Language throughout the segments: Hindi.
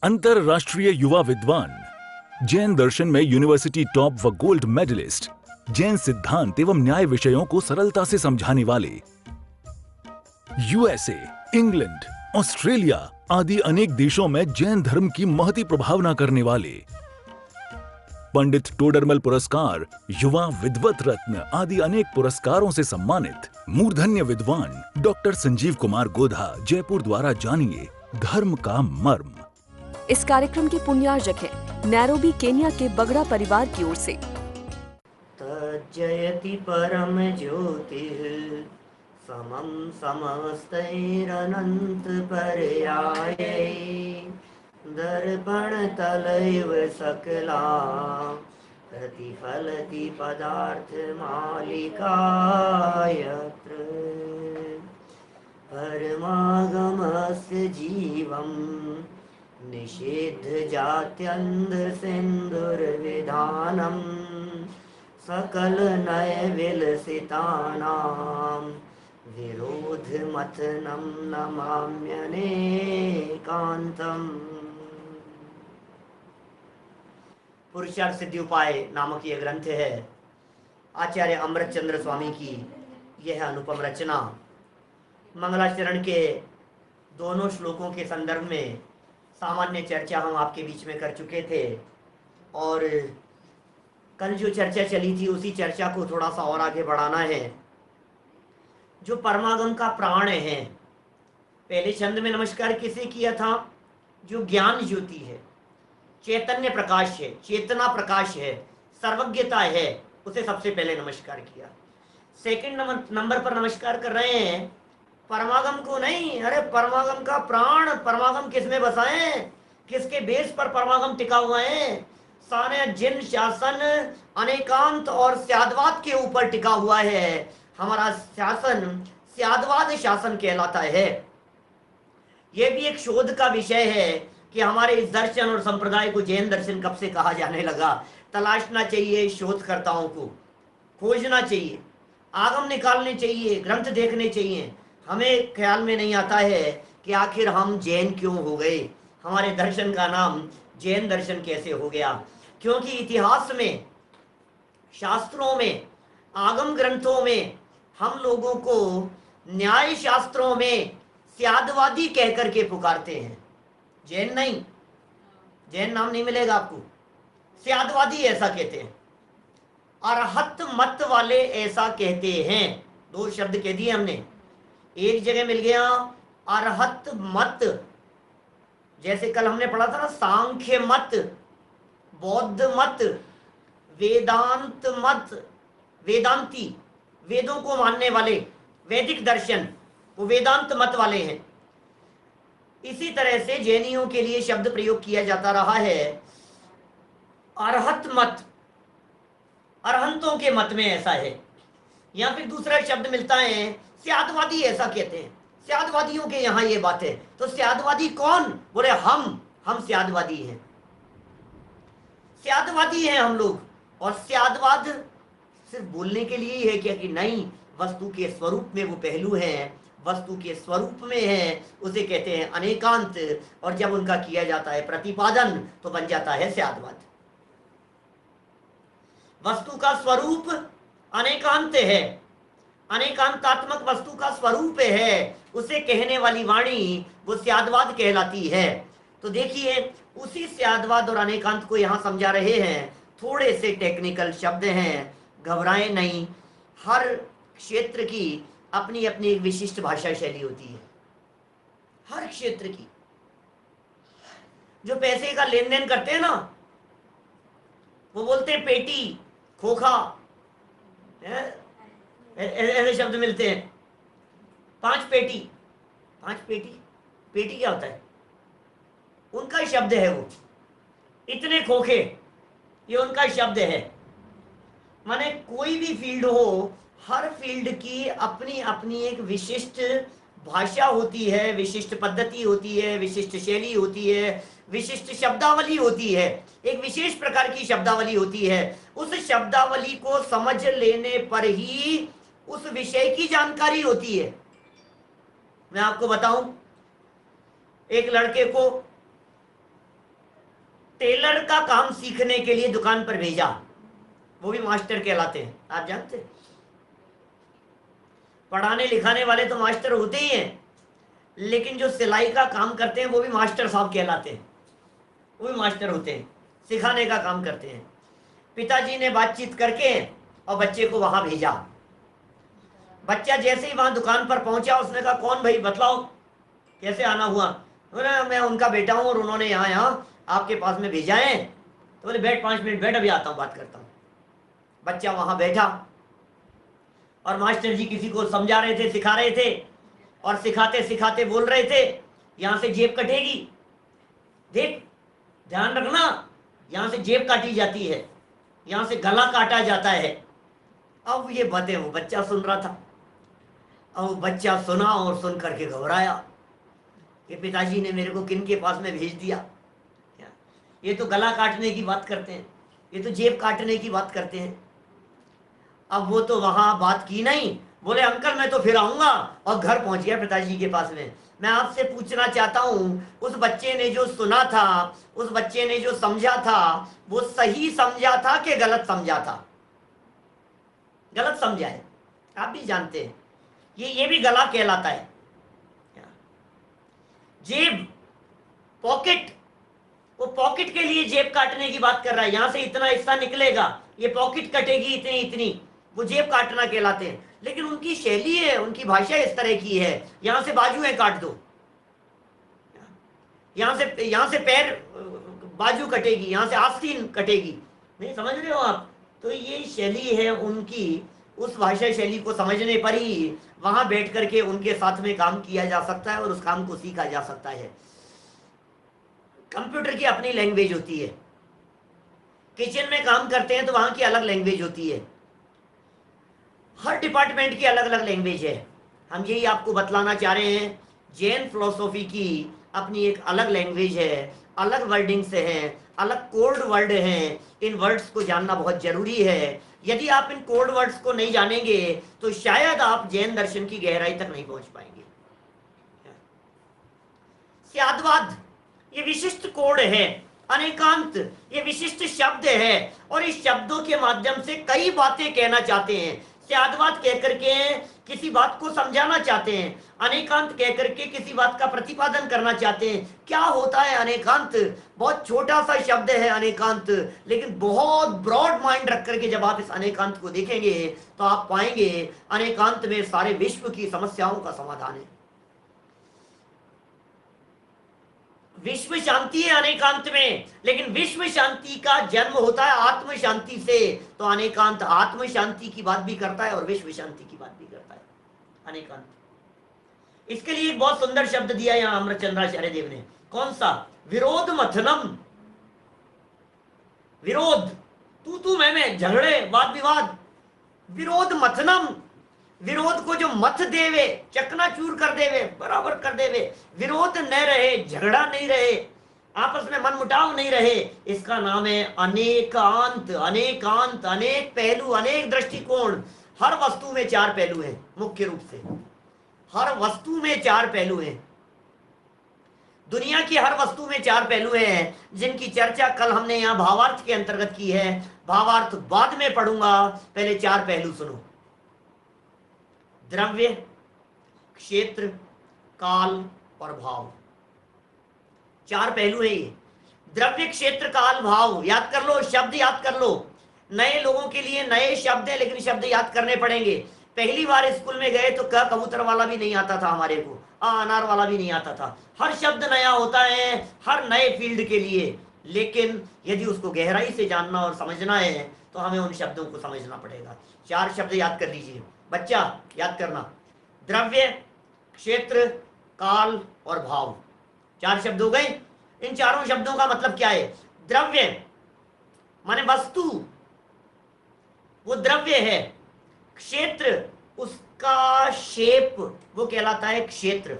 अंतरराष्ट्रीय युवा विद्वान, जैन दर्शन में यूनिवर्सिटी टॉप व गोल्ड मेडलिस्ट, जैन सिद्धांत एवं न्याय विषयों को सरलता से समझाने वाले, यूएसए, इंग्लैंड, ऑस्ट्रेलिया आदि अनेक देशों में जैन धर्म की महती प्रभावना करने वाले, पंडित टोडरमल पुरस्कार, युवा विद्वत रत्न आदि अनेक पुरस्कारों से सम्मानित मूर्धन्य विद्वान डॉक्टर संजीव कुमार गोधा जयपुर द्वारा जानिए धर्म का मर्म। इस कार्यक्रम के पुण्यार्जक हैं नैरोबी केन्या के बगड़ा परिवार की ओर से। तज्जयति परम ज्योतिः समं समस्तैरनंत पर्यायै दर्पण तलैव सकला प्रतिफलति पदार्थ मालिका यत्र परमागमस्य जीवं निषेध जात्यन्ध सिन्दुर्विधानं सकल नय विलसितानां विरोध मथनं नमाम्यनेकान्तम्। पुरुषार्थ सिद्धि उपाय नामक यह ग्रंथ है। आचार्य अमृत चंद्र स्वामी की यह अनुपम रचना। मंगलाचरण के दोनों श्लोकों के संदर्भ में सामान्य चर्चा हम आपके बीच में कर चुके थे और कल जो चर्चा चली थी उसी चर्चा को थोड़ा सा और आगे बढ़ाना है। जो परमागम का प्राण है, पहले छंद में नमस्कार किसे किया था? जो ज्ञान ज्योति है, चैतन्य प्रकाश है, चेतना प्रकाश है, सर्वज्ञता है, उसे सबसे पहले नमस्कार किया। सेकंड नंबर पर नमस्कार कर रहे हैं परमागम को नहीं। अरे परमागम का प्राण, परमागम किसमें बसा है? किसके बेस पर परमागम टिका हुआ है? सारे जिन शासन अनेकांत और स्यादवाद के ऊपर टिका हुआ है। हमारा शासन स्यादवाद शासन कहलाता है। यह भी एक शोध का विषय है कि हमारे इस दर्शन और संप्रदाय को जैन दर्शन कब से कहा जाने लगा। तलाशना चाहिए, शोधकर्ताओं को खोजना चाहिए, आगम निकालने चाहिए, ग्रंथ देखने चाहिए। हमें ख्याल में नहीं आता है कि आखिर हम जैन क्यों हो गए, हमारे दर्शन का नाम जैन दर्शन कैसे हो गया। क्योंकि इतिहास में, शास्त्रों में, आगम ग्रंथों में हम लोगों को न्याय शास्त्रों में स्यादवादी कहकर के पुकारते हैं। जैन नहीं, जैन नाम नहीं मिलेगा आपको। स्यादवादी ऐसा कहते हैं, अरहत मत वाले ऐसा कहते हैं। दो शब्द कह दिए हमने। एक जगह मिल गया अरहत मत, जैसे कल हमने पढ़ा था ना, सांख्य मत, बौद्ध मत, वेदांत मत, वेदांती, वेदों को मानने वाले, वैदिक दर्शन, वो वेदांत मत वाले हैं। इसी तरह से जैनियों के लिए शब्द प्रयोग किया जाता रहा है अरहत मत, अरहंतों के मत में ऐसा है। या फिर दूसरा शब्द मिलता है स्यादवादी ऐसा कहते हैं। स्यादवादियों के यहाँ ये बात है। तो स्यादवादी कौन? बोले हम स्यादवादी हैं, स्यादवादी हैं हम लोग। और स्यादवाद सिर्फ बोलने के लिए ही है क्या? कि नहीं, वस्तु के स्वरूप में वो पहलू हैं, वस्तु के स्वरूप में है, उसे कहते हैं अनेकांत। और जब उनका किया जाता है प्रतिपादन तो बन जाता है स्यादवाद। वस्तु का स्वरूप अनेकांत है, अनेकांतात्मक वस्तु का स्वरूप है, उसे कहने वाली वाणी वो स्यादवाद कहलाती है। तो देखिए, उसी स्यादवाद और अनेकांत को यहां समझा रहे हैं। थोड़े से टेक्निकल शब्द हैं, घबराएं नहीं। हर क्षेत्र की अपनी अपनी एक विशिष्ट भाषा शैली होती है, हर क्षेत्र की। जो पैसे का लेन देन करते हैं ना, वो बोलते हैं पेटी, खोखा, ऐसे शब्द मिलते हैं। पांच पेटी, पांच पेटी, पेटी क्या होता है? उनका शब्द है वो। इतने खोखे, ये उनका शब्द है। माने कोई भी फील्ड हो, हर फील्ड की अपनी अपनी एक विशिष्ट भाषा होती है, विशिष्ट पद्धति होती है, विशिष्ट शैली होती है, विशिष्ट शब्दावली होती है, एक विशेष प्रकार की शब्दावली होती है। उस शब्दावली को समझ लेने पर ही उस विषय की जानकारी होती है। मैं आपको बताऊं, एक लड़के को टेलर का काम सीखने के लिए दुकान पर भेजा, वो भी मास्टर कहलाते हैं, आप जानते हैं। पढ़ाने लिखाने वाले तो मास्टर होते ही हैं, लेकिन जो सिलाई का काम करते हैं वो भी मास्टर साहब कहलाते हैं, वो भी मास्टर होते हैं, सिखाने का काम करते हैं। पिताजी ने बातचीत करके और बच्चे को वहां भेजा। बच्चा जैसे ही वहां दुकान पर पहुंचा, उसने कहा कौन भाई, बतलाओ कैसे आना हुआ। बोले मैं उनका बेटा हूं और उन्होंने यहाँ यहाँ आपके पास में भेजा है। तो बोले बैठ, 5 मिनट बैठ, अभी आता हूँ, बात करता हूँ। बच्चा वहां बैठा और मास्टर जी किसी को समझा रहे थे, सिखा रहे थे, और सिखाते सिखाते बोल रहे थे यहां से जेब कटेगी, देख ध्यान रखना, यहां से जेब काटी जाती है, यहां से गला काटा जाता है। अब ये बातें वो बच्चा सुन रहा था। अब वो बच्चा सुना और सुन करके घबराया कि पिताजी ने मेरे को किन के पास में भेज दिया। ये तो गला काटने की बात करते हैं, ये तो जेब काटने की बात करते हैं। अब वो तो वहां बात की नहीं, बोले अंकल मैं तो फिर आऊंगा, और घर पहुंच गया पिताजी के पास में। मैं आपसे पूछना चाहता हूं, उस बच्चे ने जो सुना था, उस बच्चे ने जो समझा था, वो सही समझा था कि गलत समझा था? गलत समझा है, आप भी जानते हैं। ये भी गला कहलाता है। जेब, पॉकेट, वो पॉकेट के लिए जेब काटने की बात कर रहा है। यहां से इतना हिस्सा निकलेगा, ये पॉकेट कटेगी इतनी इतनी, वो जेब काटना कहलाते हैं। लेकिन उनकी शैली है, उनकी भाषा इस तरह की है, यहां से बाजुएं काट दो, यहां से पैर, बाजू कटेगी, यहां से आस्तीन कटेगी। नहीं समझ रहे हो आप? तो ये शैली है उनकी। उस भाषा शैली को समझने पर ही वहां बैठ करके उनके साथ में काम किया जा सकता है और उस काम को सीखा जा सकता है। कंप्यूटर की अपनी लैंग्वेज होती है, किचन में काम करते हैं तो वहां की अलग लैंग्वेज होती है, हर डिपार्टमेंट की अलग अलग लैंग्वेज है। हम यही आपको बतलाना चाह रहे हैं। जैन फिलोसॉफी की अपनी एक अलग लैंग्वेज है, अलग वर्डिंग्स हैं, अलग कोड वर्ड हैं। इन वर्ड्स को जानना बहुत जरूरी है। यदि आप इन कोड वर्ड्स को नहीं जानेंगे तो शायद आप जैन दर्शन की गहराई तक नहीं पहुंच पाएंगे। स्यादवाद ये विशिष्ट कोड है, अनेकांत ये विशिष्ट शब्द है, और इस शब्दों के माध्यम से कई बातें कहना चाहते हैं। स्यादवाद कहकर के किसी बात को समझाना चाहते हैं, अनेकांत कहकर के किसी बात का प्रतिपादन करना चाहते हैं। क्या होता है अनेकांत? बहुत छोटा सा शब्द है अनेकांत, लेकिन बहुत ब्रॉड माइंड रख करके जब आप इस अनेकांत को देखेंगे तो आप पाएंगे अनेकांत में सारे विश्व की समस्याओं का समाधान है। विश्व शांति है अनेकांत में, लेकिन विश्व शांति का जन्म होता है आत्म शांति से। तो अनेकांत आत्म शांति की बात भी करता है और विश्व शांति की बात भी करता है अनेकांत। इसके लिए एक बहुत सुंदर शब्द दिया यहां अमृतचंद्राचार्य देव ने। कौन सा? विरोध मथनम। विरोध, तू मैं, झगड़े, वाद विवाद, विरोध मथनम। विरोध को जो मथ देवे, चकनाचूर कर देवे, बराबर कर देवे, विरोध न रहे, झगड़ा नहीं रहे, आपस में मनमुटाव नहीं रहे, इसका नाम है अनेकांत। अनेकांत, अनेक पहलू, अनेक दृष्टिकोण। हर वस्तु में 4 पहलू हैं, मुख्य रूप से हर वस्तु में 4 पहलू हैं। दुनिया की हर वस्तु में 4 पहलू हैं, जिनकी चर्चा कल हमने यहां भावार्थ के अंतर्गत की है। भावार्थ बाद में पढ़ूंगा, पहले 4 पहलू सुनो। द्रव्य, क्षेत्र, काल और भाव, 4 पहलू है ये। द्रव्य, क्षेत्र, काल, भाव याद कर लो, शब्द याद कर लो। नए लोगों के लिए नए शब्द है, लेकिन शब्द याद करने पड़ेंगे। पहली बार स्कूल में गए तो क कबूतर वाला भी नहीं आता था हमारे को, अनार वाला भी नहीं आता था। हर शब्द नया होता है हर नए फील्ड के लिए, लेकिन यदि उसको गहराई से जानना और समझना है तो हमें उन शब्दों को समझना पड़ेगा। 4 शब्द याद कर लीजिए बच्चा, याद करना। द्रव्य, क्षेत्र, काल और भाव, 4 शब्द हो गए। इन चारों शब्दों का मतलब क्या है? द्रव्य माने वस्तु, वो द्रव्य है। क्षेत्र, उसका शेप, वो कहलाता है क्षेत्र।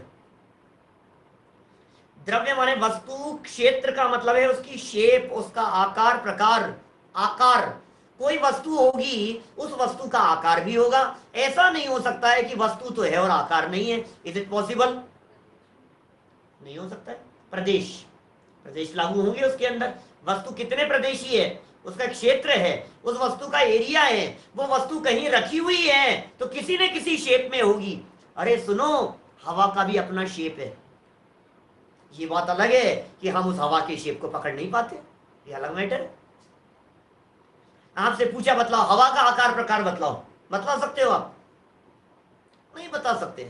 द्रव्य माने वस्तु, क्षेत्र का मतलब है उसकी शेप, उसका आकार, प्रकार। आकार, कोई वस्तु होगी, उस वस्तु का आकार भी होगा। ऐसा नहीं हो सकता है कि वस्तु तो है और आकार नहीं है। Is it possible? नहीं हो सकता है। प्रदेश, प्रदेश लागू होंगे उसके अंदर। वस्तु कितने प्रदेशी है, उसका क्षेत्र है, उस वस्तु का एरिया है, वो वस्तु कहीं रखी हुई है तो किसी न किसी शेप में होगी। अरे सुनो, हवा का भी अपना शेप है। ये बात अलग है कि हम उस हवा के शेप को पकड़ नहीं पाते, ये अलग मैटर है। आपसे पूछा बतलाओ हवा का आकार प्रकार बतलाओ, बता सकते हो आप? नहीं बता सकते,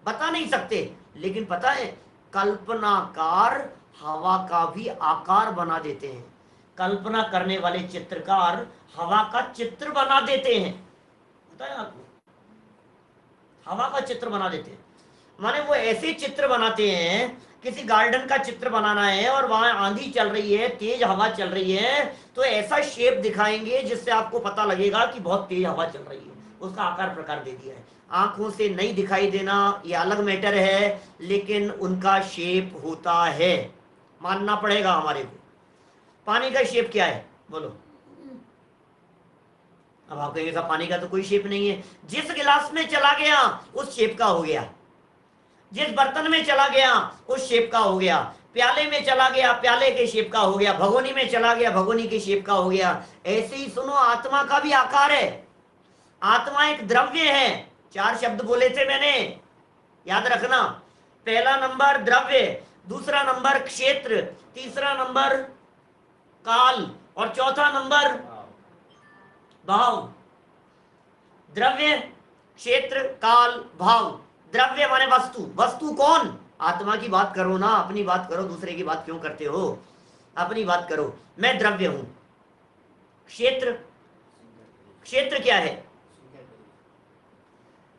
बता नहीं सकते। लेकिन पता है कल्पनाकार हवा का भी आकार बना देते हैं। कल्पना करने वाले चित्रकार हवा का चित्र बना देते हैं, पता है आपको? हवा का चित्र बना देते हैं, माने वो ऐसे चित्र बनाते हैं, किसी गार्डन का चित्र बनाना है और वहां आंधी चल रही है, तेज हवा चल रही है, तो ऐसा शेप दिखाएंगे जिससे आपको पता लगेगा कि बहुत तेज हवा चल रही है। उसका आकार प्रकार दे दिया है। आंखों से नहीं दिखाई देना ये अलग मैटर है, लेकिन उनका शेप होता है, मानना पड़ेगा हमारे को। पानी का शेप क्या है बोलो? अब आप कहेंगे साहब पानी का तो कोई शेप नहीं है। जिस गिलास में चला गया उस शेप का हो गया, जिस बर्तन में चला गया उस शेप का हो गया, प्याले में चला गया प्याले के शेप का हो गया, भगोनी में चला गया भगोनी के शेप का हो गया। ऐसे ही सुनो, आत्मा का भी आकार है। आत्मा एक द्रव्य है। 4 शब्द बोले थे मैंने, याद रखना। पहला नंबर द्रव्य, दूसरा नंबर क्षेत्र, तीसरा नंबर काल और चौथा नंबर भाव। द्रव्य, क्षेत्र, काल, भाव। द्रव्य माने वस्तु। वस्तु कौन? आत्मा की बात करो ना, अपनी बात करो, दूसरे की बात क्यों करते हो? अपनी बात करो। मैं द्रव्य हूं। क्षेत्र, क्षेत्र क्या है?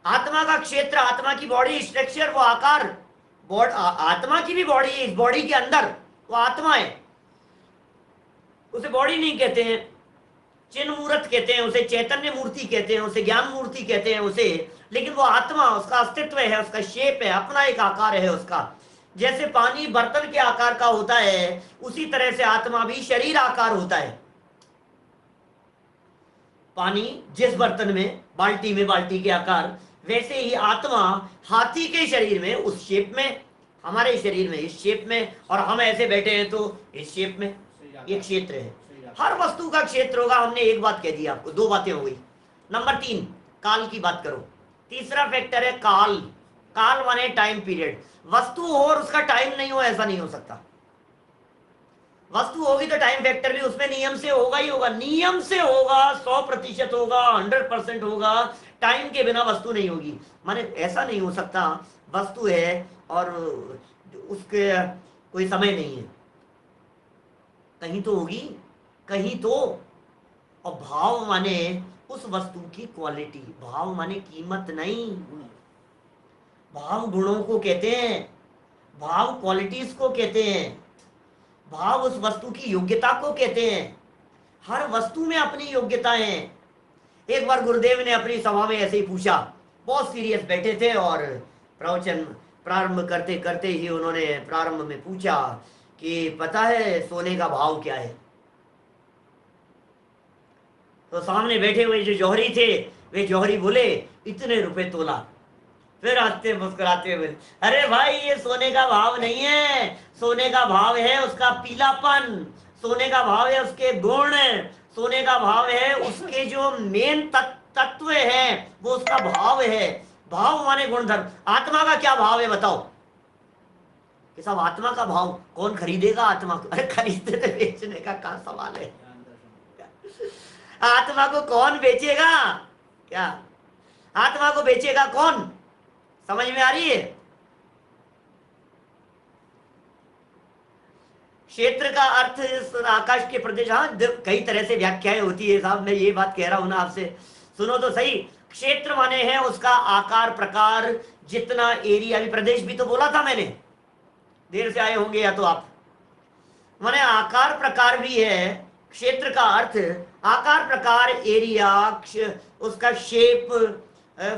आत्मा का क्षेत्र, आत्मा की बॉडी स्ट्रक्चर, वो आकार। आत्मा की भी बॉडी है, इस बॉडी के अंदर वो आत्मा है। उसे बॉडी नहीं कहते हैं, चिन्ह मूर्त कहते हैं उसे, चैतन्य मूर्ति कहते हैं उसे, ज्ञान मूर्ति कहते हैं उसे, लेकिन वो आत्मा, उसका अस्तित्व है, उसका शेप है, अपना एक आकार है उसका। जैसे पानी बर्तन के आकार का होता है, उसी तरह से आत्मा भी शरीर आकार होता है। पानी जिस बर्तन में, बाल्टी में बाल्टी के आकार, वैसे ही आत्मा हाथी के शरीर में उस शेप में, हमारे शरीर में इस शेप में, और हम ऐसे बैठे हैं तो इस शेप में। ये क्षेत्र है। हर वस्तु का क्षेत्र होगा। हमने एक बात कह दी आपको, 2 बातें हो गई। नंबर 3, काल की बात करो। तीसरा फैक्टर है काल। काल माने टाइम पीरियड। वस्तु हो और उसका टाइम नहीं हो, ऐसा नहीं हो सकता। वस्तु होगी तो टाइम फैक्टर भी उसमें नियम से होगा ही होगा, नियम से होगा, 100% होगा, 100% होगा। टाइम के बिना वस्तु नहीं होगी। माने ऐसा नहीं हो सकता वस्तु है और उसके कोई समय नहीं है, कहीं तो होगी, कहीं तो। और भाव माने उस वस्तु की क्वालिटी। भाव माने कीमत नहीं, भाव गुणों को कहते हैं, भाव क्वालिटीज को कहते हैं, भाव उस वस्तु की योग्यता को कहते हैं। हर वस्तु में अपनी योग्यताएं हैं। एक बार गुरुदेव ने अपनी सभा में ऐसे ही पूछा, बहुत सीरियस बैठे थे और प्रवचन प्रारंभ करते करते ही उन्होंने प्रारंभ में पूछा कि पता है सोने का भाव क्या है? तो सामने बैठे हुए जो जौहरी थे, वे जौहरी बोले इतने रुपए तोला। फिर हंसते मुस्कुराते हुए, अरे भाई ये सोने का भाव नहीं है, सोने का भाव है उसका पीलापन, सोने का भाव है उसके गुण, सोने का भाव है उसके जो मेन तत्व है, वो उसका भाव है। भाव माने गुणधर्म। आत्मा का क्या भाव है बताओ? कि साहब आत्मा का भाव कौन खरीदेगा आत्मा को? अरे खरीदते तो बेचने का कहाँ सवाल है। आत्मा को कौन बेचेगा? क्या आत्मा को बेचेगा कौन? समझ में आ रही है? क्षेत्र का अर्थ इस आकाश के प्रदेश। हाँ, कई तरह से व्याख्याएं होती है साहब, मैं ये बात कह रहा हूं ना आपसे, सुनो तो सही। क्षेत्र माने है उसका आकार प्रकार, जितना एरिया। अभी प्रदेश भी तो बोला था मैंने, देर से आए होंगे या तो आप। माने आकार प्रकार भी है। क्षेत्र का अर्थ आकार प्रकार, एरिया, उसका शेप,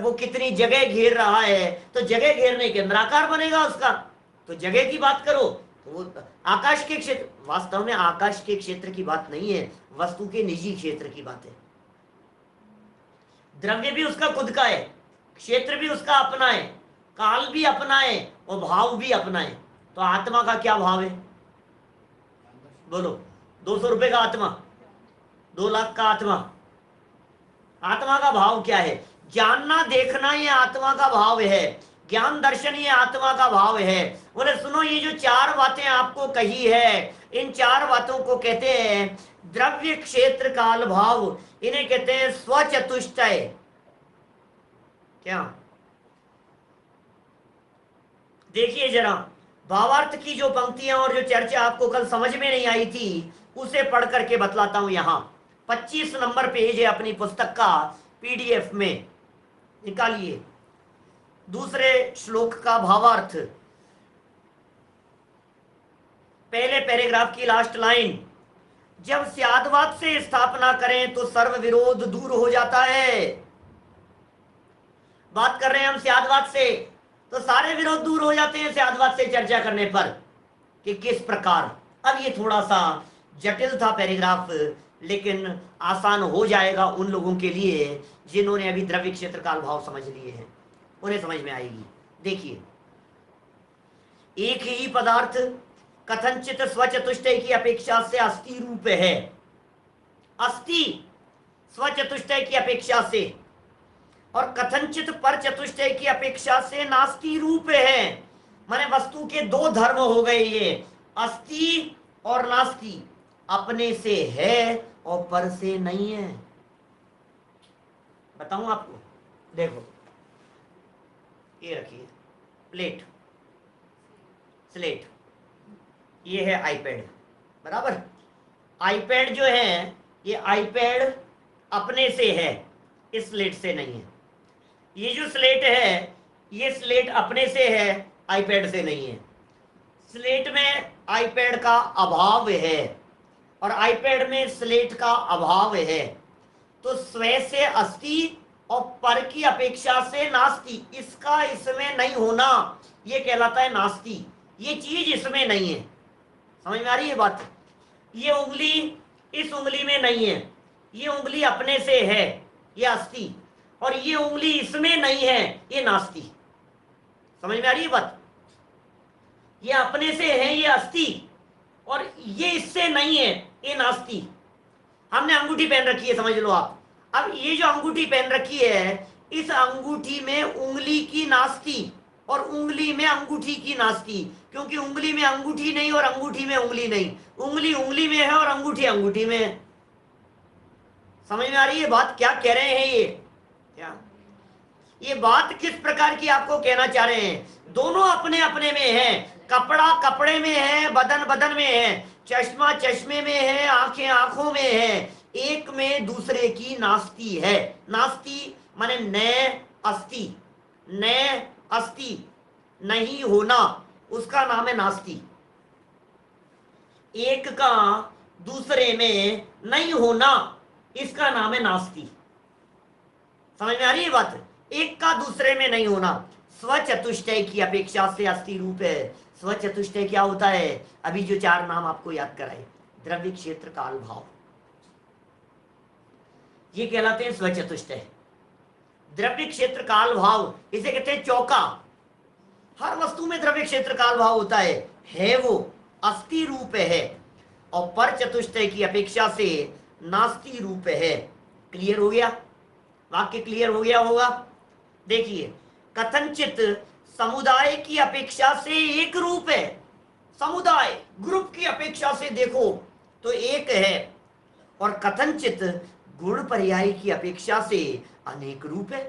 वो कितनी जगह घेर रहा है, तो जगह घेरने के अंदर आकार बनेगा उसका। तो जगह की बात करो तो वो आकाश के क्षेत्र, वास्तव में आकाश के क्षेत्र की बात नहीं है, वस्तु के निजी क्षेत्र की बात है। द्रव्य भी उसका खुद का है, क्षेत्र भी उसका अपना है, काल भी अपना है और भाव भी अपना है। तो आत्मा का क्या भाव है? बोलो, 200 रुपए का आत्मा, 2 लाख का आत्मा। आत्मा का भाव क्या है? जानना देखना ये आत्मा का भाव है, ज्ञान दर्शन ये आत्मा का भाव है। बोले सुनो, ये जो 4 बातें आपको कही है, इन 4 बातों को कहते हैं द्रव्य क्षेत्र काल भाव, इन्हें कहते हैं स्वचतुष्टय। क्या? देखिए जरा, भावार्थ की जो पंक्तियां और जो चर्चा आपको कल समझ में नहीं आई थी, उसे पढ़ करके बतलाता हूं। यहां 25 नंबर पेज है अपनी पुस्तक का, पीडीएफ में निकालिए। दूसरे श्लोक का भावार्थ, पहले पैराग्राफ की लास्ट लाइन, जब स्यादवाद से स्थापना करें तो सर्व विरोध दूर हो जाता है। बात कर रहे हैं हम स्यादवाद से, तो सारे विरोध दूर हो जाते हैं स्यादवाद से चर्चा करने पर कि किस प्रकार। अब ये थोड़ा सा जटिल था पैराग्राफ, लेकिन आसान हो जाएगा उन लोगों के लिए जिन्होंने अभी द्रव्य क्षेत्र काल भाव समझ लिए हैं, उन्हें समझ में आएगी। देखिए, एक ही पदार्थ कथनचित स्वचतुष्टय की अपेक्षा से अस्थि रूप है, अस्थि स्वचतुष्टय की अपेक्षा से, और कथनचित पर चतुष्टय की अपेक्षा से नास्ति रूप है। माने वस्तु के 2 धर्म हो गए ये, अस्थि और नास्ति, अपने से है और पर से नहीं है। बताऊं आपको, देखो ये रखिए प्लेट, स्लेट, ये है आईपैड, बराबर। आईपैड जो है, ये आईपैड अपने से है, इस स्लेट से नहीं है। ये जो स्लेट है, ये स्लेट अपने से है, आईपैड से नहीं है। स्लेट में आईपैड का अभाव है और आईपैड में स्लेट का अभाव है, तो स्वयं से अस्थि और पर की अपेक्षा से नास्ति, इसका इसमें नहीं होना ये कहलाता है नास्ति। ये चीज इसमें नहीं है, समझ में आ रही है बात? ये उंगली इस उंगली में नहीं है, ये उंगली अपने से है, ये अस्थि, और ये उंगली इसमें नहीं है, ये नास्ति। समझ में आ रही है बात? ये अपने से है, ये अस्थि, और ये इससे नहीं है, ये नास्ति। हमने अंगूठी पहन रखी है, समझ लो आप। अब ये जो अंगूठी पहन रखी है, इस अंगूठी में उंगली की नास्ति और उंगली में अंगूठी की नास्ति, क्योंकि उंगली में अंगूठी नहीं और अंगूठी में उंगली नहीं, उंगली उंगली में है और अंगूठी अंगूठी में है। समझ में आ रही है बात क्या कह रहे हैं? ये क्या, ये बात किस प्रकार की आपको कहना चाह रहे हैं? दोनों अपने अपने में है, कपड़ा कपड़े में है, बदन बदन में है, चश्मा चश्मे में है, आंखें आंखों में है, एक में दूसरे की नास्ति है। नास्ति माने न अस्ति, न अस्ति, नहीं होना, उसका नाम है नास्ति। एक का दूसरे में नहीं होना, इसका नाम है नास्ति। समझ में आ रही है बात? एक का दूसरे में नहीं होना, स्वचतुष्टय की अपेक्षा से अस्थि रूप है। स्वचतुष्टय क्या होता है? अभी जो 4 नाम आपको याद कराए, द्रव्य क्षेत्र काल भाव, ये कहलाते हैं स्वचतुष्टय। द्रव्य क्षेत्र काल भाव, इसे कहते हैं चौका। हर वस्तु में द्रव्य क्षेत्र काल भाव होता है वो अस्थि रूप है, और पर चतुष्टय की अपेक्षा से नास्ति रूप है। क्लियर हो गया? वाक्य क्लियर हो गया होगा? देखिए, कथनचित समुदाय की अपेक्षा से एक रूप है। समुदाय ग्रुप की अपेक्षा से देखो तो एक है, और कथनचित गुण पर्याय की अपेक्षा से अनेक रूप है।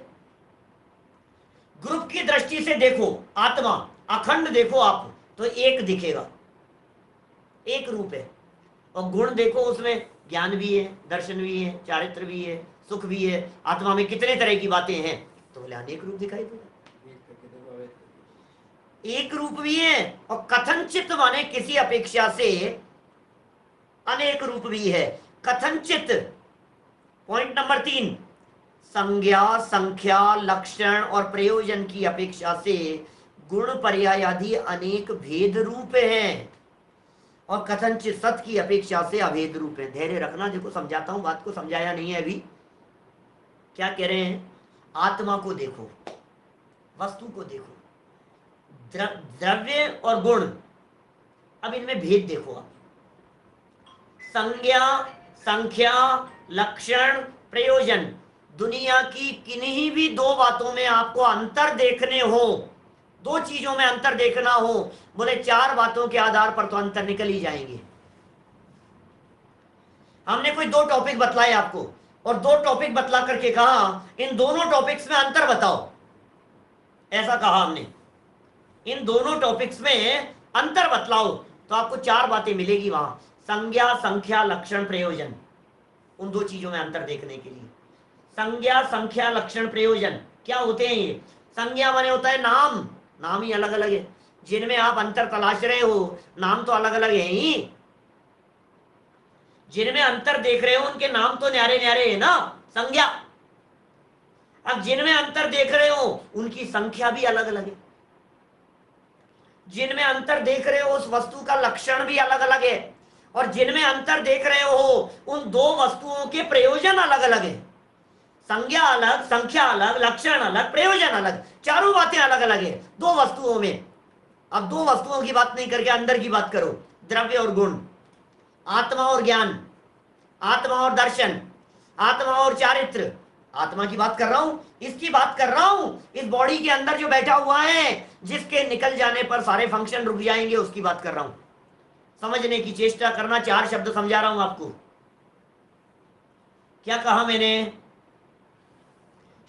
ग्रुप की दृष्टि से देखो, आत्मा अखंड देखो आप तो एक दिखेगा, एक रूप है। और गुण देखो, उसमें ज्ञान भी है, दर्शन भी है, चारित्र भी है, सुख भी है। आत्मा में कितने तरह की बातें हैं, तो बोले अनेक रूप दिखाई देगा। एक रूप भी है, और कथनचित माने किसी अपेक्षा से अनेक रूप भी है। कथनचित, पॉइंट नंबर 3, संज्ञा संख्या लक्षण और प्रयोजन की अपेक्षा से गुण पर्याय आदि अनेक भेद रूप हैं, और कथनचित सत की अपेक्षा से अभेद रूप है। धैर्य रखना, देखो समझाता हूं, बात को समझाया नहीं है अभी। क्या कह रहे हैं? आत्मा को देखो, वस्तु को देखो, द्रव्य और गुण, अब इनमें भेद देखो आप। संज्ञा, संख्या, लक्षण, प्रयोजन। दुनिया की किन्हीं भी दो बातों में आपको अंतर देखने हो, दो चीजों में अंतर देखना हो, बोले चार बातों के आधार पर तो अंतर निकल ही जाएंगे। हमने कोई दो टॉपिक बतलाए आपको और दो टॉपिक बतला करके कहा इन दोनों टॉपिक्स में अंतर बताओ, ऐसा कहा हमने, इन दोनों टॉपिक्स में अंतर बतलाओ, तो आपको चार बातें मिलेगी वहां, संज्ञा, संख्या, लक्षण, प्रयोजन। उन दो चीजों में अंतर देखने के लिए संज्ञा, संख्या, लक्षण, प्रयोजन क्या होते हैं ये? संज्ञा माने होता है नाम, नाम ही अलग अलग है, जिनमें आप अंतर तलाश रहे हो नाम तो अलग अलग है ही, जिनमें अंतर देख रहे हो उनके नाम तो न्यारे न्यारे है ना, संज्ञा। अब जिनमें अंतर देख रहे हो उनकी संख्या भी अलग अलग है, जिनमें अंतर देख रहे हो उस वस्तु का लक्षण भी अलग अलग है, और जिनमें अंतर देख रहे हो उन दो वस्तुओं के प्रयोजन अलग अलग है। संज्ञा अलग, संख्या अलग, लक्षण अलग, प्रयोजन अलग, चारों बातें अलग अलग है दो वस्तुओं में। अब दो वस्तुओं की बात नहीं करके अंदर की बात करो, द्रव्य और गुण, आत्मा और ज्ञान, आत्मा और दर्शन, आत्मा और चारित्र। आत्मा की बात कर रहा हूं, इसकी बात कर रहा हूं, इस बॉडी के अंदर जो बैठा हुआ है जिसके निकल जाने पर सारे फंक्शन रुक जाएंगे, उसकी बात कर रहा हूं। समझने की चेष्टा करना, चार शब्द समझा रहा हूं आपको। क्या कहा मैंने?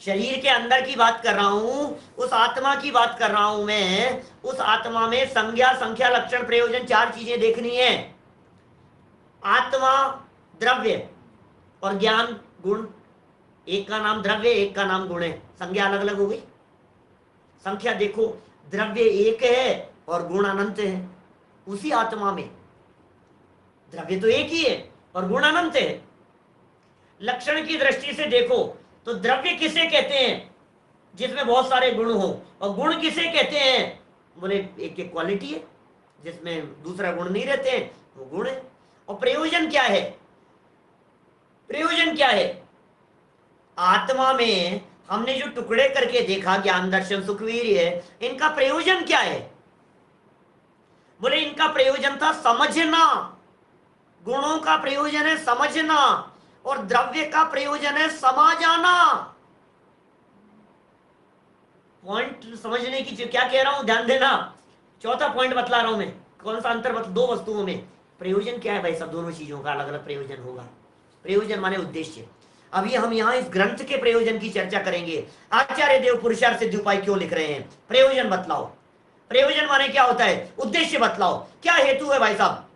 शरीर के अंदर की बात कर रहा हूं, उस आत्मा की बात कर रहा हूं मैं। उस आत्मा में संज्ञा, संख्या, लक्षण, प्रयोजन चार चीजें देखनी है। आत्मा द्रव्य और ज्ञान गुण, एक का नाम द्रव्य एक का नाम गुण है, संज्ञा अलग अलग हो गई। संख्या देखो, द्रव्य एक है और गुण अनंत है उसी आत्मा में, द्रव्य तो एक ही है और गुण अनंत है। लक्षण की दृष्टि से देखो तो द्रव्य किसे कहते हैं? जिसमें बहुत सारे गुण हो। और गुण किसे कहते हैं? बोले एक एक क्वालिटी है, जिसमें दूसरा गुण नहीं रहते हैं वो गुण है। और प्रयोजन क्या है? प्रयोजन क्या है? आत्मा में हमने जो टुकड़े करके देखा, ज्ञान दर्शन सुखवीर है, इनका प्रयोजन क्या है? बोले इनका प्रयोजन था समझना, गुणों का प्रयोजन है समझना, और द्रव्य का प्रयोजन है समा जाना। पॉइंट समझने की, क्या कह रहा हूं ध्यान देना, चौथा पॉइंट बतला रहा हूं मैं। कौन सा अंतर बता? दो वस्तुओं में प्रयोजन क्या है भाई साहब? दोनों चीजों का अलग अलग प्रयोजन होगा। प्रयोजन माने उद्देश्य। अभी हम यहाँ इस ग्रंथ के प्रयोजन की चर्चा करेंगे। आचार्य देव पुरुषार्थ सिद्धि उपाय क्यों लिख रहे हैं? प्रयोजन बतलाओ। प्रयोजन माने क्या होता है? उद्देश्य बतलाओ। क्या हेतु है भाई साहब?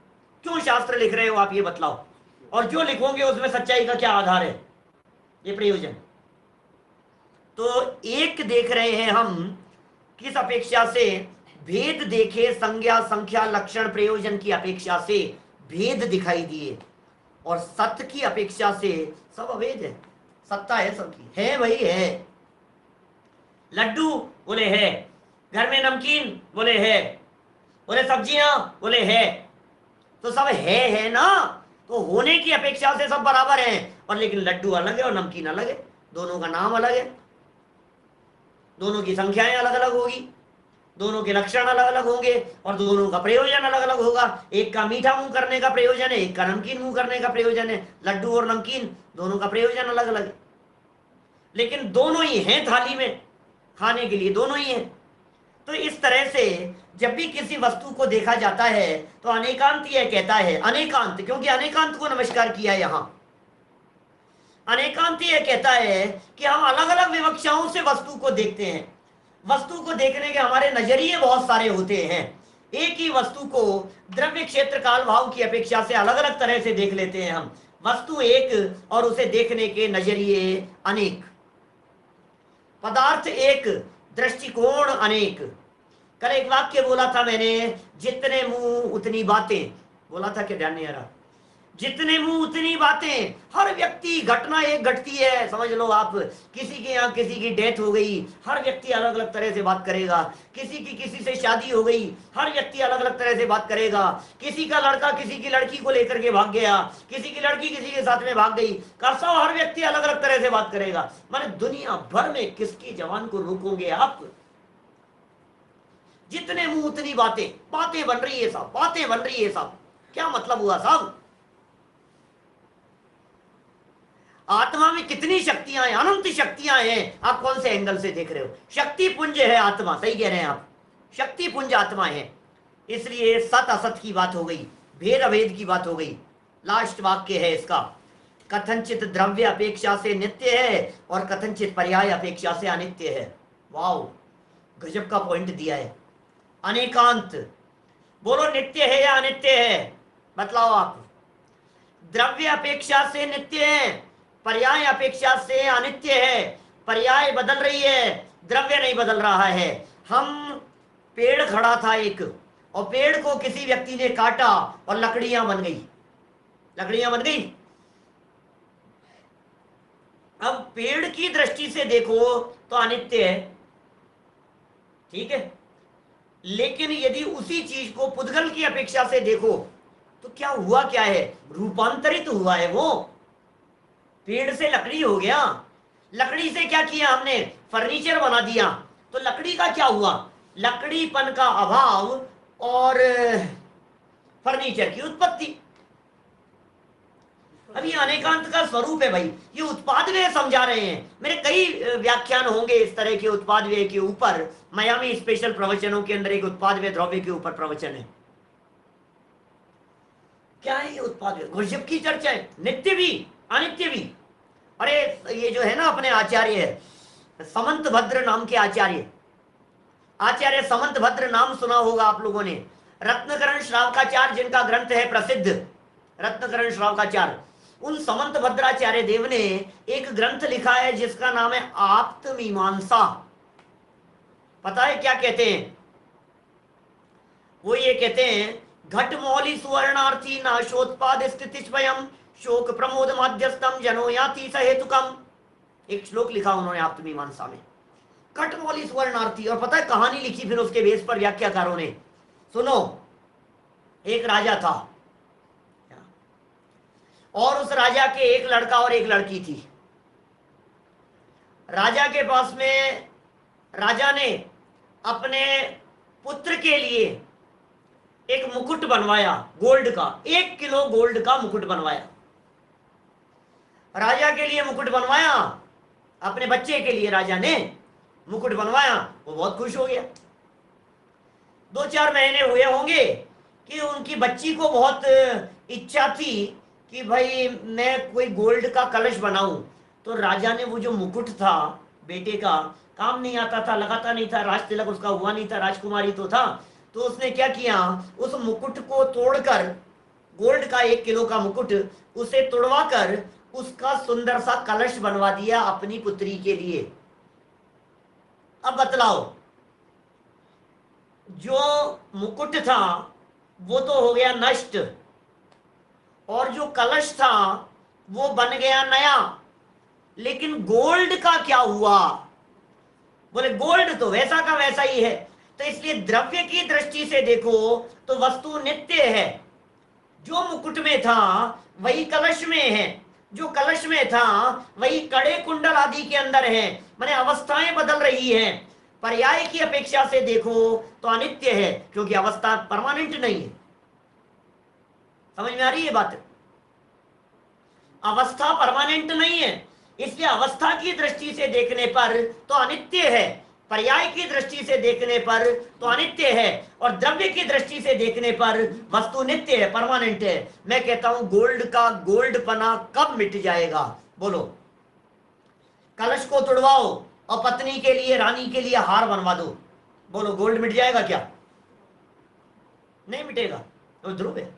क्यों शास्त्र लिख रहे हो आप, ये बतलाओ। और जो लिखोगे उसमें सच्चाई का क्या आधार है? ये प्रयोजन। तो एक देख रहे हैं हम, किस अपेक्षा से? भेद देखे, संज्ञा, संख्या, लक्षण, प्रयोजन की अपेक्षा से भेद दिखाई दिए, और सत्य की अपेक्षा से सब अभेद है। सत्ता है सबकी, है भाई है। लड्डू बोले है, घर में नमकीन बोले है, बोले सब्जियां बोले है, तो सब है ना। तो होने की अपेक्षा से सब बराबर हैं, और लेकिन लड्डू अलग है और नमकीन अलग है, दोनों का नाम अलग है, दोनों की संख्याएं अलग अलग होगी, दोनों के लक्षण अलग अलग होंगे, और दोनों का प्रयोजन अलग अलग होगा। एक का मीठा मुंह करने का प्रयोजन है, एक का नमकीन मुंह करने का प्रयोजन है। लड्डू और नमकीन दोनों का प्रयोजन अलग अलग है, लेकिन दोनों ही हैं थाली में, खाने के लिए दोनों ही हैं। तो इस तरह से जब भी किसी वस्तु को देखा जाता है तो अनेकांत यह कहता है, अनेकांत, क्योंकि अनेकांत को नमस्कार किया यहां, अनेकांत यह कहता है कि हम अलग अलग विवक्षाओं से वस्तु को देखते हैं। वस्तु को देखने के हमारे नजरिए बहुत सारे होते हैं। एक ही वस्तु को द्रव्य क्षेत्र काल भाव की अपेक्षा से अलग अलग तरह से देख लेते हैं हम। वस्तु एक और उसे देखने के नजरिए अनेक, पदार्थ एक, दृष्टिकोण अनेक। कल एक वाक्य बोला था मैंने, जितने मुंह उतनी बातें, बोला था कि ध्यान नहीं आ रहा? जितने मुंह उतनी बातें। हर व्यक्ति, घटना एक घटती है, समझ लो आप, किसी के यहाँ किसी की डेथ हो गई, हर व्यक्ति अलग अलग तरह से बात करेगा। किसी की किसी से शादी हो गई, हर व्यक्ति अलग अलग तरह से बात करेगा। किसी का लड़का किसी की लड़की को लेकर के भाग गया, किसी की लड़की किसी के साथ में भाग गई, सब हर व्यक्ति अलग अलग तरह से बात करेगा। माने दुनिया भर में किसकी जवान को रोकोगे आप? जितने मुंह उतनी बातें, बातें बन रही है साहब, बातें बन रही है साहब। क्या मतलब हुआ साहब? आत्मा में कितनी शक्तियां हैं, अनंत शक्तियां हैं। आप कौन से एंगल से देख रहे हो? शक्ति पुंज है आत्मा, सही कह रहे हैं आप, शक्ति पुंज आत्मा है। इसलिए सत असत की बात हो गई, भेद अभेद की बात हो गई। लास्ट वाक्य है इसका, कथनचित द्रव्य अपेक्षा से नित्य है और कथनचित पर्याय अपेक्षा से अनित्य है। वाओ, गजब का पॉइंट दिया है। अनेकांत, बोलो नित्य है या अनित्य है? बतलाओ आप। द्रव्य अपेक्षा से नित्य है, पर्याय अपेक्षा से अनित्य है। पर्याय बदल रही है, द्रव्य नहीं बदल रहा है। हम, पेड़ खड़ा था एक, और पेड़ को किसी व्यक्ति ने काटा और लकड़ियां बन गई, लकड़ियां बन गई। अब पेड़ की दृष्टि से देखो तो अनित्य है, ठीक है, लेकिन यदि उसी चीज को पुद्गल की अपेक्षा से देखो तो क्या हुआ, क्या है? रूपांतरित हुआ है वो, पेड़ से लकड़ी हो गया। लकड़ी से क्या किया हमने? फर्नीचर बना दिया। तो लकड़ी का क्या हुआ? लकड़ीपन का अभाव और फर्नीचर की उत्पत्ति। अब ये अनेकांत का स्वरूप है भाई, ये उत्पाद व्यय समझा रहे हैं। मेरे कई व्याख्यान होंगे इस तरह के उत्पाद व्यय के ऊपर। मयामी स्पेशल प्रवचनों के अंदर एक उत्पाद व्यय द्रव्य के ऊपर प्रवचन है। क्या है ये उत्पाद व्यय? गजब की चर्चा है, नित्य भी अनित्य भी। अरे ये जो है ना अपने आचार्य है समंत भद्र नाम के आचार्य, आचार्य समंत भद्र नाम सुना होगा आप लोगों ने। रत्नकरण श्रावकाचार्य जिनका ग्रंथ है प्रसिद्ध रत्नकरण श्रावकाचार्य, उन समंत भद्राचार्य देव ने एक ग्रंथ लिखा है जिसका नाम है आप्त मीमांसा। पता है क्या कहते हैं? वो ये कहते हैं, घट मौली सुवर्णार्थी नाशोत्पाद स्थिति स्वयं शोक प्रमोद माध्यस्थम जनो याति सहेतुकम। एक श्लोक लिखा उन्होंने आप्त मीमांसा में, घट मौली सुवर्णार्थी। और पता है कहानी लिखी फिर उसके बेस पर व्याख्याकारों ने। सुनो, एक राजा था और उस राजा के एक लड़का और एक लड़की थी। राजा के पास में राजा ने अपने पुत्र के लिए एक मुकुट बनवाया गोल्ड का, 1 किलो गोल्ड का मुकुट बनवाया। राजा के लिए मुकुट बनवाया, अपने बच्चे के लिए राजा ने मुकुट बनवाया। वो बहुत खुश हो गया। 2-4 महीने हुए होंगे कि उनकी बच्ची को बहुत इच्छा थी कि भाई मैं कोई गोल्ड का कलश बनाऊं। तो राजा ने वो जो मुकुट था बेटे का, काम नहीं आता था, लगाता नहीं था, राज तिलक उसका हुआ नहीं था, राजकुमारी तो था। तो उसने क्या किया, उस मुकुट को तोड़कर, गोल्ड का 1 किलो का मुकुट, उसे तोड़वा कर उसका सुंदर सा कलश बनवा दिया अपनी पुत्री के लिए। अब बतलाओ, जो मुकुट था वो तो हो गया नष्ट, और जो कलश था वो बन गया नया, लेकिन गोल्ड का क्या हुआ? बोले गोल्ड तो वैसा का वैसा ही है। तो इसलिए द्रव्य की दृष्टि से देखो तो वस्तु नित्य है। जो मुकुट में था वही कलश में है, जो कलश में था वही कड़े कुंडल आदि के अंदर है। माने अवस्थाएं बदल रही हैं। पर्याय की अपेक्षा से देखो तो अनित्य है, क्योंकि अवस्था परमानेंट नहीं है। समझ में आ रही है बात? अवस्था परमानेंट नहीं है, इसलिए अवस्था की दृष्टि से देखने पर तो अनित्य है, पर्याय की दृष्टि से देखने पर तो अनित्य है, और द्रव्य की दृष्टि से देखने पर वस्तु नित्य है, परमानेंट है। मैं कहता हूं गोल्ड का गोल्ड पना कब मिट जाएगा? बोलो। कलश को तुड़वाओ और पत्नी के लिए, रानी के लिए हार बनवा दो, बोलो गोल्ड मिट जाएगा क्या? नहीं मिटेगा। तो ध्रुव है।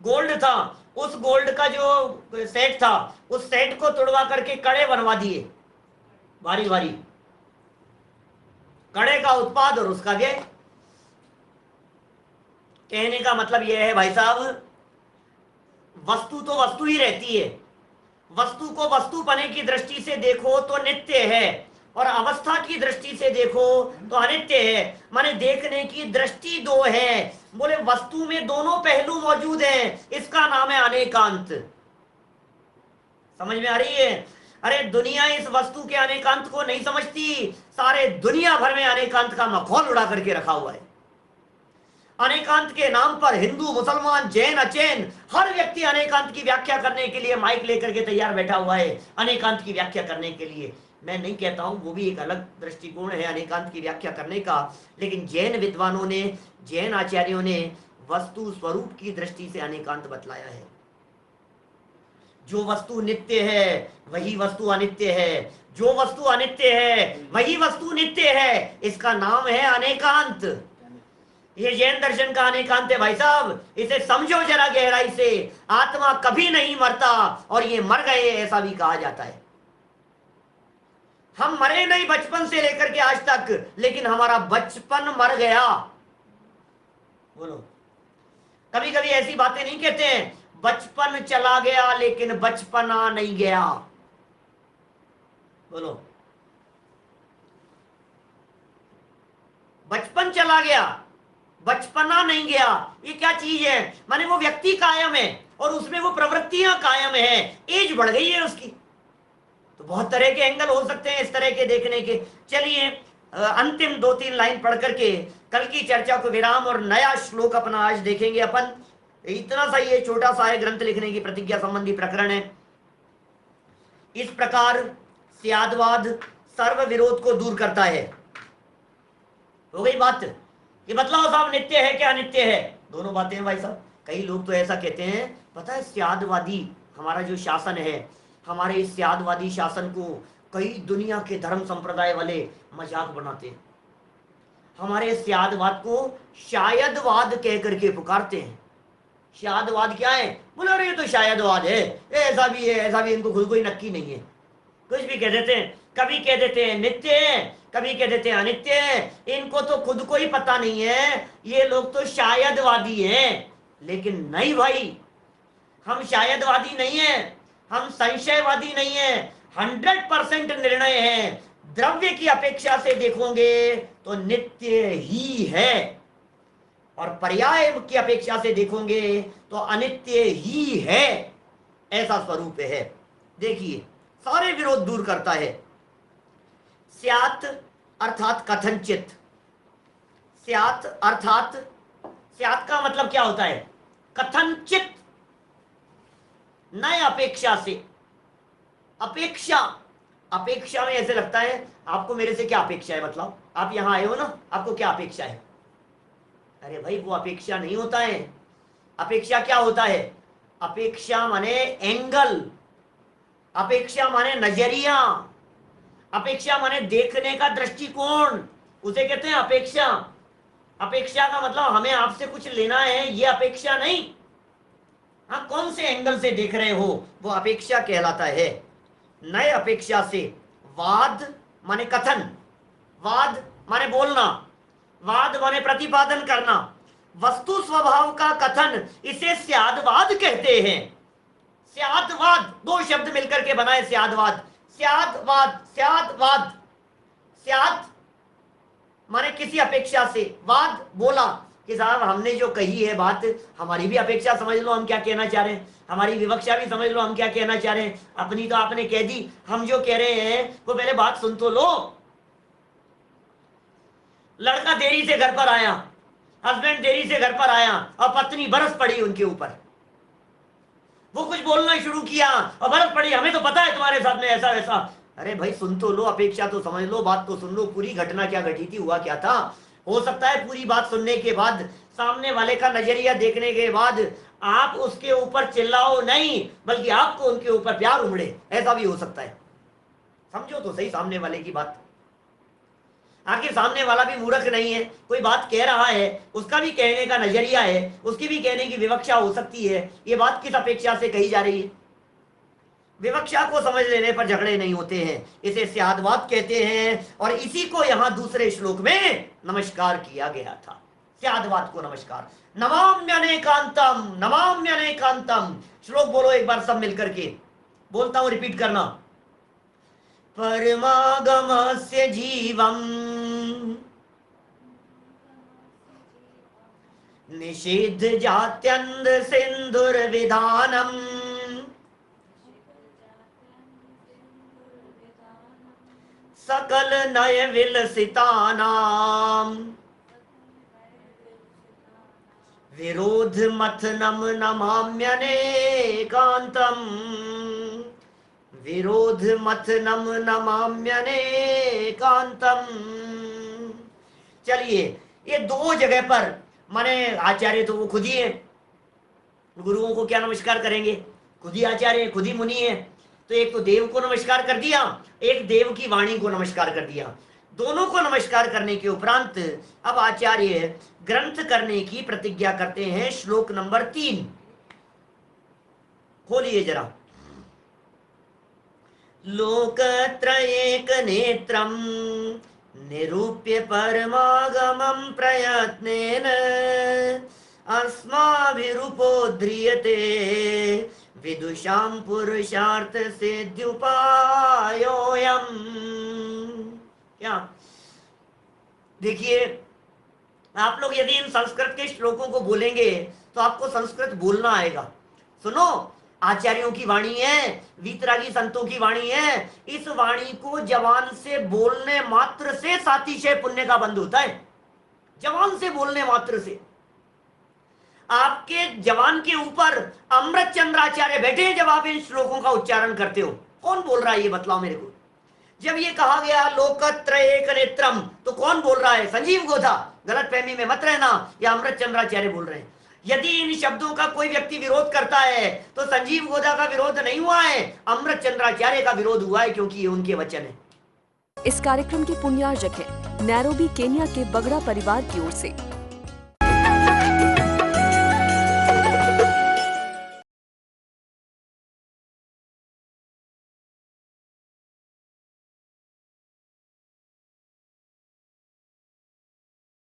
गोल्ड था, उस गोल्ड का जो सेट था उस सेट को तोड़वा करके कड़े बनवा दिए, बारी बारी, कड़े का उत्पाद और उसका व्यय। कहने का मतलब यह है भाई साहब, वस्तु तो वस्तु ही रहती है। वस्तु को वस्तु पने की दृष्टि से देखो तो नित्य है, और अवस्था की दृष्टि से देखो तो अनित्य है। माने देखने की दृष्टि दो है। बोले वस्तु में दोनों पहलू मौजूद हैं, इसका नाम है अनेकांत। समझ में आ रही है? अरे दुनिया इस वस्तु के अनेकांत को नहीं समझती, सारे दुनिया भर में अनेकांत का मखौल उड़ा करके रखा हुआ है। अनेकांत के नाम पर हिंदू, मुसलमान, जैन, अचैन हर व्यक्ति अनेकांत की व्याख्या करने के लिए माइक लेकर के तैयार बैठा हुआ है, अनेकांत की व्याख्या करने के लिए। मैं नहीं कहता हूं, वो भी एक अलग दृष्टिकोण है अनेकांत की व्याख्या करने का, लेकिन जैन विद्वानों ने, जैन आचार्यों ने वस्तु स्वरूप की दृष्टि से अनेकांत बतलाया है। जो वस्तु नित्य है वही वस्तु अनित्य है, जो वस्तु अनित्य है वही वस्तु नित्य है, इसका नाम है अनेकांत। ये जैन दर्शन का अनेकांत है भाई साहब, इसे समझो जरा गहराई से। आत्मा कभी नहीं मरता और ये मर गए ऐसा भी कहा जाता है। हम मरे नहीं बचपन से लेकर के आज तक, लेकिन हमारा बचपन मर गया। बोलो, कभी कभी ऐसी बातें नहीं कहते हैं, बचपन चला गया लेकिन बचपना नहीं गया। बोलो, बचपन चला गया बचपना नहीं गया, ये क्या चीज है? माने वो व्यक्ति कायम है और उसमें वो प्रवृत्तियां कायम है, एज बढ़ गई है उसकी। तो बहुत तरह के एंगल हो सकते हैं इस तरह के देखने के। चलिए अंतिम 2-3 लाइन पढ़ करके कल की चर्चा को विराम और नया श्लोक अपना आज देखेंगे अपन। इतना सा ये छोटा सा है, ग्रंथ लिखने की प्रतिज्ञा संबंधी प्रकरण है। इस प्रकार स्यादवाद सर्व विरोध को दूर करता है। हो गई बात। ये बतलाओ साहब, नित्य है क्या अनित्य है? दोनों बातें हैं भाई साहब। कई लोग तो ऐसा कहते हैं, पता है स्यादवादी हमारा जो शासन है, हमारे इस स्यादवादी शासन को कई दुनिया के धर्म संप्रदाय वाले मजाक बनाते हैं। हमारे स्यादवाद को शायदवाद कह करके पुकारते हैं। शायदवाद क्या है? बोले अरे ये तो शायदवाद है, ऐसा भी है ऐसा भी, इनको खुद कोई नक्की नहीं है, कुछ भी कह देते हैं। कभी कह देते हैं नित्य है, कभी कह देते हैं अनित्य है, इनको तो खुद को ही पता नहीं है, ये लोग तो शायदवादी हैं। लेकिन नहीं भाई, हम शायदवादी नहीं है, हम संशयवादी नहीं है, 100% निर्णय है। द्रव्य की अपेक्षा से देखोगे तो नित्य ही है, और पर्याय की अपेक्षा से देखोगे तो अनित्य ही है। ऐसा स्वरूप है। देखिए, सारे विरोध दूर करता है। स्यात् अर्थात कथनचित। स्यात् अर्थात, स्यात् का मतलब क्या होता है? कथनचित, नए अपेक्षा से। अपेक्षा, अपेक्षा में ऐसे लगता है आपको मेरे से क्या अपेक्षा है? बताओ, आप यहां आए हो ना, आपको क्या अपेक्षा है? अरे भाई, वो अपेक्षा नहीं होता है। अपेक्षा क्या होता है? अपेक्षा माने एंगल, अपेक्षा माने नजरिया, अपेक्षा माने देखने का दृष्टिकोण, उसे कहते हैं अपेक्षा। अपेक्षा का मतलब हमें आपसे कुछ लेना है, ये अपेक्षा नहीं। हाँ, कौन से एंगल से देख रहे हो, वो अपेक्षा कहलाता है। नए अपेक्षा से। वाद माने कथन, वाद माने बोलना, वाद माने प्रतिपादन करना, वस्तु स्वभाव का कथन, इसे स्यादवाद कहते हैं। स्यादवाद, दो शब्द मिलकर के बनाए स्यादवाद। स्यादवाद, स्यादवाद, स्याद माने किसी अपेक्षा से, वाद बोला कि साहब हमने जो कही है बात, हमारी भी अपेक्षा समझ लो हम क्या कहना चाह रहे हैं, हमारी विवक्षा भी समझ लो हम क्या कहना चाह रहे हैं। अपनी तो आपने कह दी, हम जो कह रहे हैं वो पहले बात सुन तो लो। लड़का देरी से घर पर आया, हस्बैंड देरी से घर पर आया और पत्नी बरस पड़ी उनके ऊपर। वो कुछ बोलना शुरू किया और बरस पड़ी, हमें तो पता है तुम्हारे साथ में ऐसा वैसा। अरे भाई सुन तो लो, अपेक्षा तो समझ लो, बात तो सुन लो, पूरी घटना क्या घटी थी, हुआ क्या था। हो सकता है पूरी बात सुनने के बाद, सामने वाले का नजरिया देखने के बाद आप उसके ऊपर चिल्लाओ नहीं, बल्कि आपको उनके ऊपर प्यार उमड़े, ऐसा भी हो सकता है। समझो तो सही सामने वाले की बात। आखिर सामने वाला भी मूर्ख नहीं है, कोई बात कह रहा है, उसका भी कहने का नजरिया है, उसकी भी कहने की विवक्षा हो सकती है। ये बात किस अपेक्षा से कही जा रही है? विवक्षा को समझ लेने पर झगड़े नहीं होते हैं, इसे स्यादवाद कहते हैं। और इसी को यहां दूसरे श्लोक में नमस्कार किया गया था, स्यादवाद को नमस्कार। नमाम्यनेकांतम, नमाम्यनेकांतम। श्लोक बोलो एक बार सब मिलकर के, बोलता हूं रिपीट करना। परमागमस्य जीवम निषिद्ध जात्यंध सिंधुर्विधानम सकल नय विलसितानाम विरोध मथनम नमाम्यनेकांतम, विरोध मथनम नमाम्यनेकांतम। चलिए, ये दो जगह पर माने आचार्य तो वो खुद ही है, गुरुओं को क्या नमस्कार करेंगे, खुद ही आचार्य है, खुद ही मुनि है। तो एक तो देव को नमस्कार कर दिया, एक देव की वाणी को नमस्कार कर दिया। दोनों को नमस्कार करने के उपरांत अब आचार्य ग्रंथ करने की प्रतिज्ञा करते हैं। श्लोक नंबर 3 खोलिए जरा। लोकत्रयेक नेत्रम निरूप्य परमागमं प्रयत्नेन अस्माभिरुपोद्रियते विदुषां पुरुषार्थ सिद्ध्युपायोऽयम्। क्या देखिए, आप लोग यदि इन संस्कृत के श्लोकों को बोलेंगे तो आपको संस्कृत बोलना आएगा। सुनो, आचार्यों की वाणी है, वीतरागी संतों की वाणी है। इस वाणी को जवान से बोलने मात्र से सातिशय पुण्य का बंध होता है। जवान से बोलने मात्र से। आपके जवान के ऊपर अमृत चंद्राचार्य बैठे हैं जब आप इन श्लोकों का उच्चारण करते हो। कौन बोल रहा है ये बताओ मेरे को। जब ये कहा गया लोकत्रयेक नेत्रम, तो कौन बोल रहा है? संजीव गोधा। गलत फहमी में मत रहना, या अमृत चंद्राचार्य बोल रहे हैं। यदि इन शब्दों का कोई व्यक्ति विरोध करता है तो संजीव गोधा का विरोध नहीं हुआ है, अमृत चंद्राचार्य का विरोध हुआ है, क्योंकि ये उनके वचन है। इस कार्यक्रम के पुण्यार्जक हैं नैरोबी केन्या के बगड़ा परिवार की ओर से